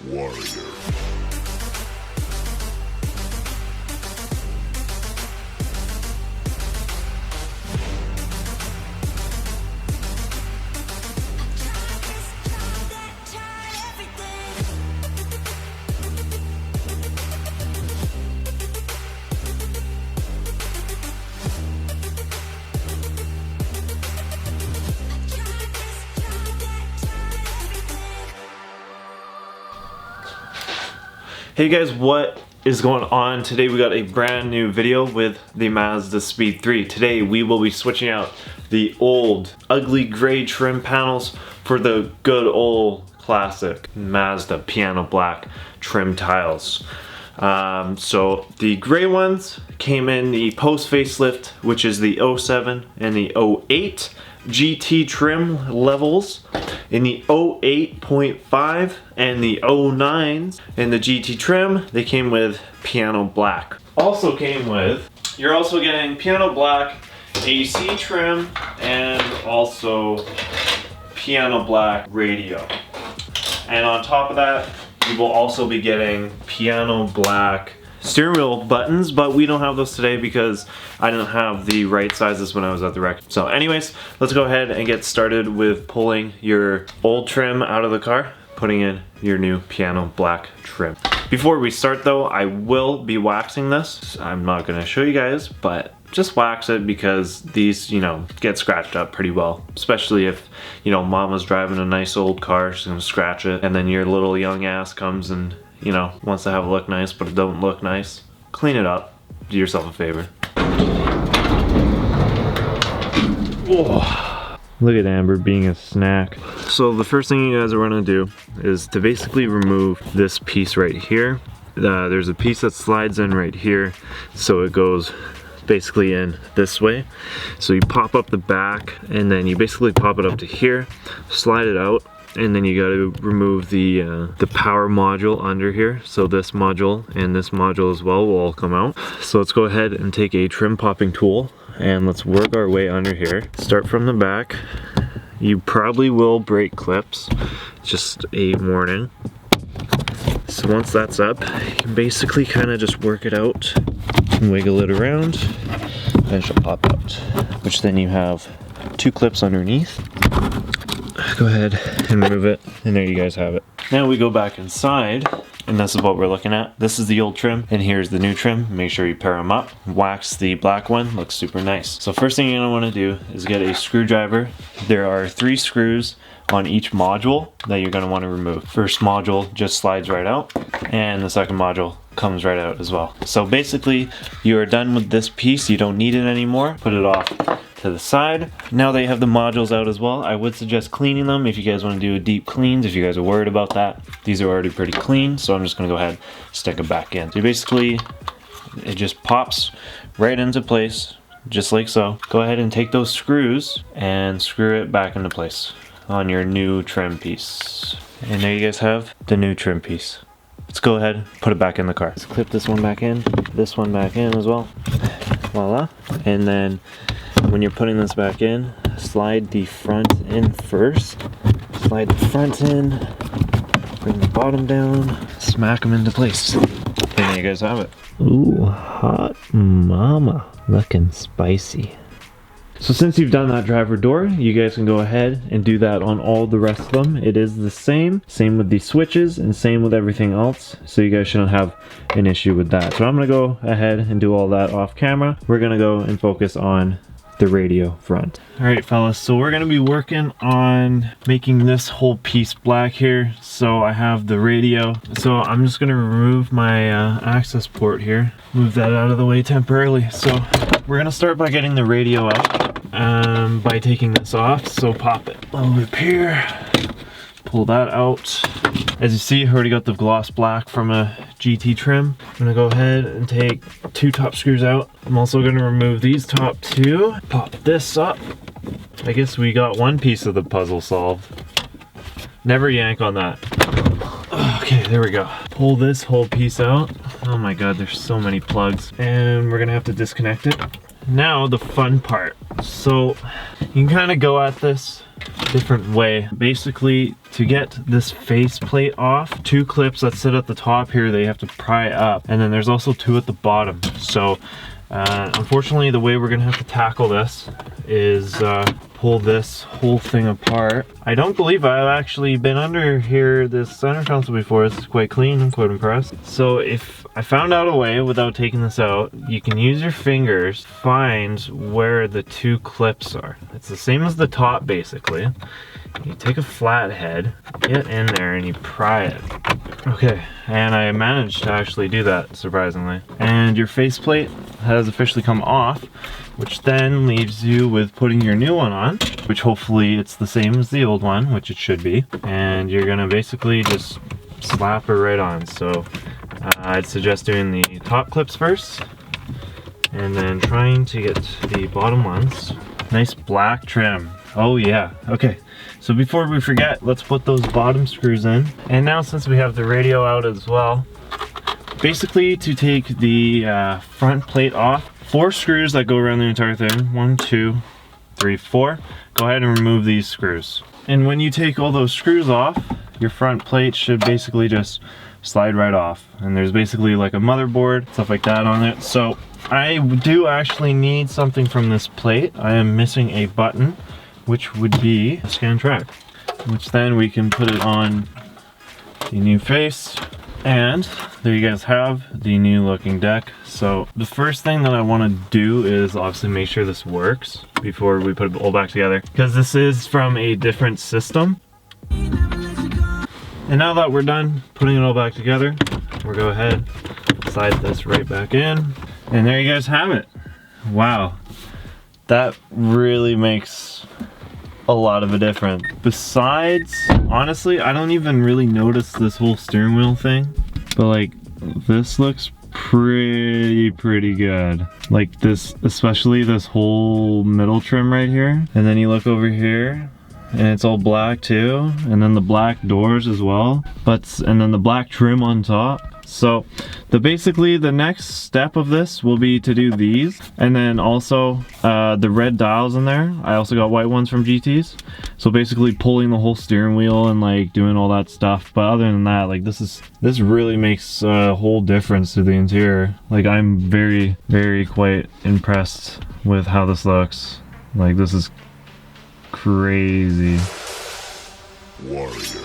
warrior. Hey guys, what is going on? Today we got a brand new video with the MazdaSpeed 3. Today we will be switching out the old ugly gray trim panels for the good old classic Mazda piano black trim tiles. So the gray ones came in the post facelift, which is the 07 and the 08 GT trim levels. In the 08.5 and the 09s in the GT trim, they came with piano black. Also came with, you're also getting piano black AC trim and also piano black radio. And on top of that, you will also be getting piano black steering wheel buttons, but we don't have those today because I didn't have the right sizes when I was at the wreck. So anyways, let's go ahead and get started with pulling your old trim out of the car, putting in your new piano black trim. Before we start though, I will be waxing this. I'm not gonna show you guys, but just wax it because these, get scratched up pretty well. Especially if, mama's driving a nice old car, she's gonna scratch it, and then your little young ass comes and wants to have it look nice, but it don't look nice. Clean it up. Do yourself a favor. Oh, look at Amber being a snack. So the first thing you guys are gonna do is to basically remove this piece right here. There's a piece that slides in right here, so it goes basically in this way. So you pop up the back, and then you basically pop it up to here, slide it out, and then you got to remove the power module under here. So this module and this module as well will all come out. So let's go ahead and take a trim popping tool and let's work our way under here. Start from the back. You probably will break clips, just a warning. So once that's up, you can basically kind of just work it out and wiggle it around, and she'll pop out, which then you have two clips underneath. Go ahead and remove it, and there you guys have it. Now we go back inside, and this is what we're looking at. This is the old trim, and here's the new trim. Make sure you pair them up. Wax the black one, looks super nice. So first thing you're gonna wanna do is get a screwdriver. There are 3 screws on each module that you're gonna wanna remove. First module just slides right out, and the second module comes right out as well. So basically, you are done with this piece. You don't need it anymore. Put it off to the side. Now that you have the modules out as well, I would suggest cleaning them if you guys want to do a deep cleans, if you guys are worried about that. These are already pretty clean, so I'm just gonna go ahead and stick them back in. So basically, it just pops right into place, just like so. Go ahead and take those screws and screw it back into place on your new trim piece. And there you guys have the new trim piece. Let's go ahead and put it back in the car. Let's clip this one back in as well. Voila. And then when you're putting this back in, slide the front in first. Slide the front in, bring the bottom down, smack them into place. And there you guys have it. Ooh, hot mama. Looking spicy. So since you've done that driver door, you guys can go ahead and do that on all the rest of them. It is the same with the switches and same with everything else. So you guys shouldn't have an issue with that. So I'm gonna go ahead and do all that off camera. We're gonna go and focus on the radio front. All right, fellas, so we're gonna be working on making this whole piece black here. So I have the radio. So I'm just gonna remove my access port here. Move that out of the way temporarily. So we're gonna start by getting the radio out. By taking this off, so pop it a little bit here, pull that out. As you see, I already got the gloss black from a GT trim. I'm gonna go ahead and take 2 top screws out. I'm also gonna remove these top 2, pop this up. I guess we got one piece of the puzzle solved. Never yank on that. Okay, there we go. Pull this whole piece out. Oh my god, there's so many plugs. And we're gonna have to disconnect it. Now the fun part. So you can kind of go at this different way. Basically, to get this faceplate off, 2 clips that sit at the top here, they have to pry up, and then there's also 2 at the bottom. So unfortunately, the way we're gonna have to tackle this is pull this whole thing apart. I don't believe I've actually been under here this center console before. This is quite clean. I'm quite impressed. So if I found out a way without taking this out, you can use your fingers, find where the 2 clips are. It's the same as the top basically. You take a flathead, get in there, and you pry it. Okay, and I managed to actually do that, surprisingly. And your faceplate has officially come off, which then leaves you with putting your new one on, which hopefully it's the same as the old one, which it should be. And you're gonna basically just slap it right on. So I'd suggest doing the top clips first, and then trying to get the bottom ones. Nice black trim. Oh yeah, okay. So before we forget, let's put those bottom screws in. And now since we have the radio out as well, basically to take the front plate off, 4 screws that go around the entire thing. 1, 2, 3, 4. Go ahead and remove these screws. And when you take all those screws off, your front plate should basically just slide right off. And there's basically like a motherboard, stuff like that on it. So I do actually need something from this plate. I am missing a button, which would be scan track, which then we can put it on the new face. And there you guys have the new looking deck. So the first thing that I want to do is obviously make sure this works before we put it all back together, because this is from a different system. And now that we're done putting it all back together, we'll go ahead, slide this right back in, and there you guys have it. Wow, that really makes a lot of a difference. Besides, honestly, I don't even really notice this whole steering wheel thing, but like this looks pretty good. Like this, especially this whole middle trim right here. And then you look over here and it's all black too, and then the black doors as well, and then the black trim on top. So basically the next step of this will be to do these, and then also the red dials in there. I also got white ones from GTs. So basically pulling the whole steering wheel and like doing all that stuff. But other than that, like this really makes a whole difference to the interior. Like I'm very quite impressed with how this looks. Like this is crazy. Warrior.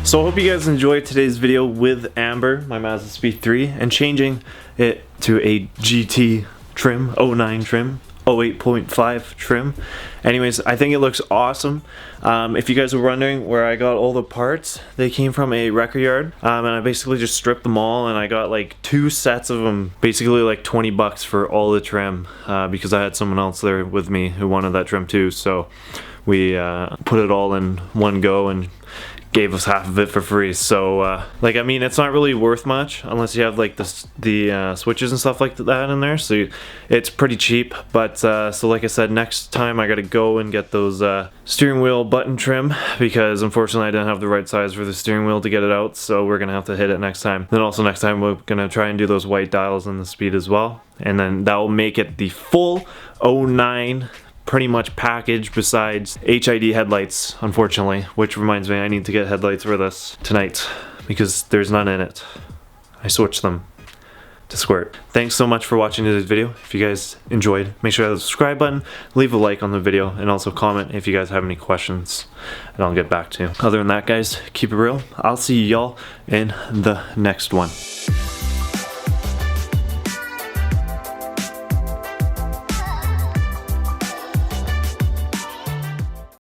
So I hope you guys enjoyed today's video with Amber, my MazdaSpeed 3, and changing it to a GT trim, 09 trim, 08.5 trim. Anyways, I think it looks awesome. If you guys were wondering where I got all the parts, they came from a record yard, and I basically just stripped them all, and I got like 2 sets of them, basically like 20 bucks for all the trim, because I had someone else there with me who wanted that trim too. So we put it all in one go and gave us half of it for free. So like, I mean, it's not really worth much unless you have like the switches and stuff like that in there, so it's pretty cheap. But so like I said, next time I gotta go and get those steering wheel button trim, because unfortunately I didn't have the right size for the steering wheel to get it out, so we're gonna have to hit it next time. Then also next time we're gonna try and do those white dials and the speed as well, and then that will make it the full 09 pretty much package, besides HID headlights, unfortunately, which reminds me I need to get headlights for this tonight because there's none in it. I switched them to squirt. Thanks so much for watching today's video. If you guys enjoyed, make sure to hit the subscribe button, leave a like on the video, and also comment if you guys have any questions, and I'll get back to you. Other than that, guys, keep it real. I'll see y'all in the next one.